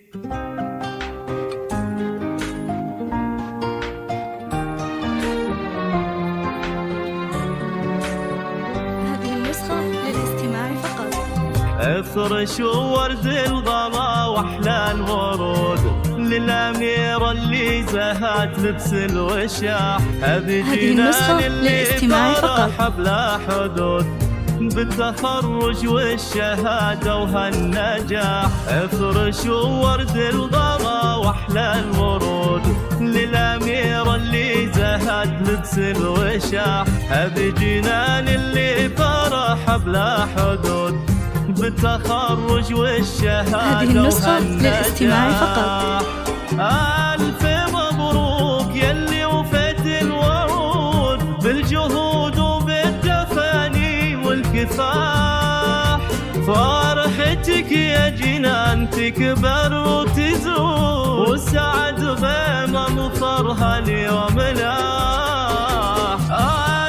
هذه النسخة للاستماع فقط. افرش ورد الغلا واحلى الورود للأميرة اللي زهت لبس الوشاح. هذه النسخة للاستماع فقط. بلا حدود بالتخرج والشهادة وهالنجاح. افرش ورد الغلا واحلى الورود للأميرة اللي زهت لبس الوشاح. هذه جنان اللي فرح بلا حدود بالتخرج والشهادة. هذه النسخة للاستماع فقط. ألف مبروك يلي وفيت الوعود بالجهود وبالتفاني والكفاح. فرحتك يا جنان تكبر وتزول والسعد غيمة مطرها اليوم لاح.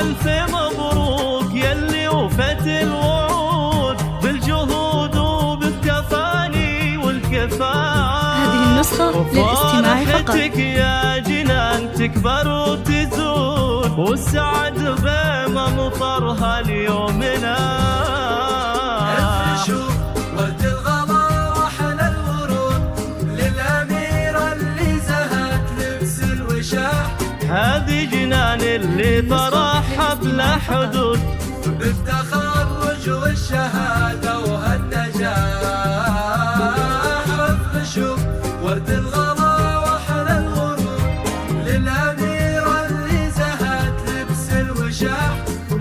ألف مبروك يلي وفيت الوعود بالجهود وبالتفاني والكفاح. هذه النسخة للاستماع فقط. فرحتك يا جنان تكبر وتزول والسعد غيمة مطرها اليوم افرشوا ورد الغلا واحلى الورود للأميرة اللي زهت لبس الوشاح. هذه جنان اللي فرحها بلا حدود بالتخرج والشهادة وهالنجاح. افرشوا ورد الغلا واحلى الورود للأميرة اللي زهت لبس الوشاح.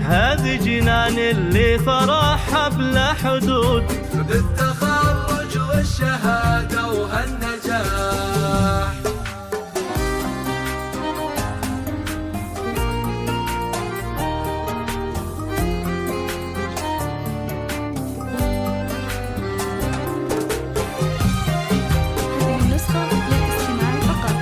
هذه جنان اللي فرحها بلا حدود بالتخرج والشهادة وهالنجاح. هذه النسخة للاستماع فقط.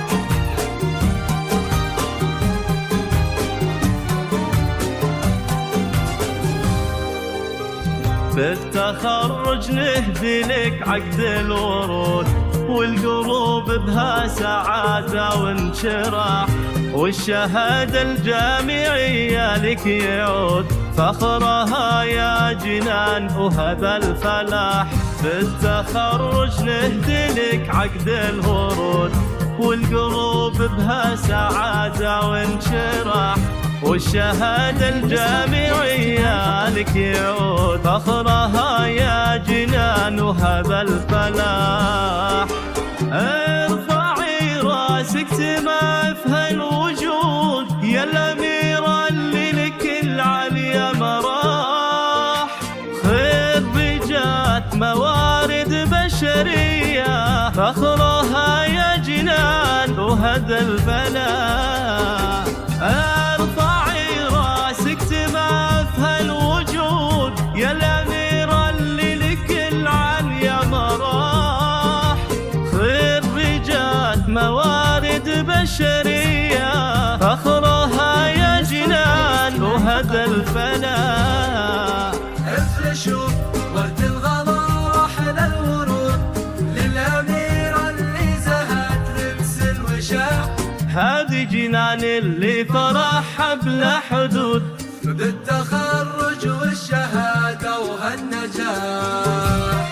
بالتخرج نهدي لك عقد الورود والقلوب بها سعادة وانشراح. والشهادة الجامعية لك يعود فخرها يا جنان وهذا الفلاح. بالتخرج نهدي لك عقد الورود والقلوب بها سعادة وانشراح. والشهادة الجامعية لك يعود فخرها يا جنان وهذا الفلاح. ارفعي راسك سما في هالوجود يا الأميرة اللي لك العليا مراح. خريجات موارد بشرية فخرها يا جنان وهذا الفلاح. ارفعي راسك سما في هالوجود يا الأميرة اللي لك العليا مراح. خريجات موارد بشرية فخرها يا جنان وهذا الفلاح. افرشوا ورد الغلا واحلى الورود للأميرة اللي زهت لبس الوشاح. هذه جنان اللي فرحها بلا حدود بالتخرج والشهادة وهالنجاح.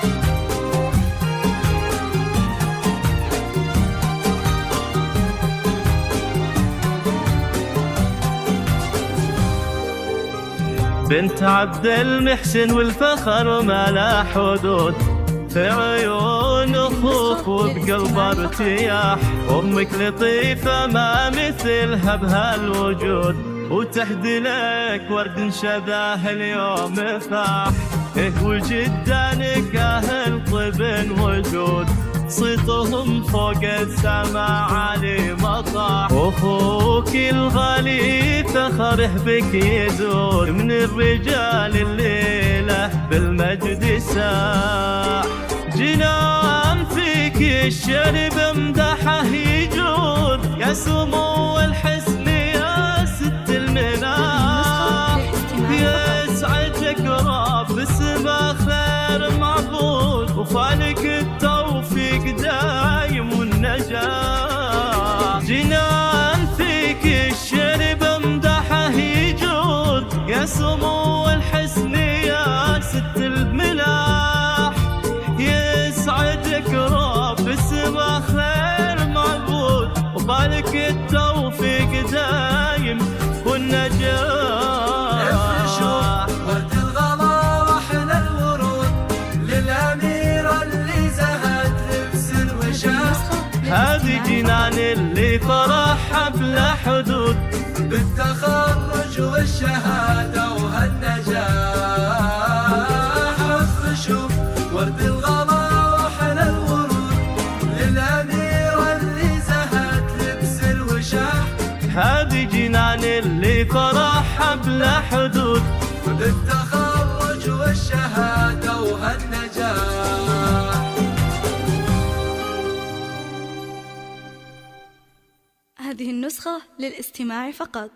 بنت عبد المحسن والفخر ما لا حدود في عيون اخوك وبقلب ارتياح. امك لطيفة ما مثلها بهالوجود وتهدي لك ورد شذاه اليوم فاح. وجدانك اهل طب وجود صيتهم فوق السماء عالي مطاح. واخوك الغالي فخره بك يزول من الرجال الليله بالمجد ساح. جنان فيك الشرب امدحه يجود يا سمو الحسن يا ست المناح. يسعدك رب السما خير معبود وفالك التوفيق دايم وبشرى بالسما خير معبود، وبالك التوفيق دايم والنجاح. افرشوا ورد الغلا واحلى الورود للأميرة اللي زهت لبس الوشاح. هذه جنان اللي فرحها بلا حدود، بالتخرج والشهادة وهالنجاح. افرشوا ورد الغلا واحلى الورود للأميرة اللي زهت لبس الوشاح. هذه جنان اللي فرحها بلا حدود، بالتخرج والشهادة وهالنجاح. هذه النسخة للاستماع فقط.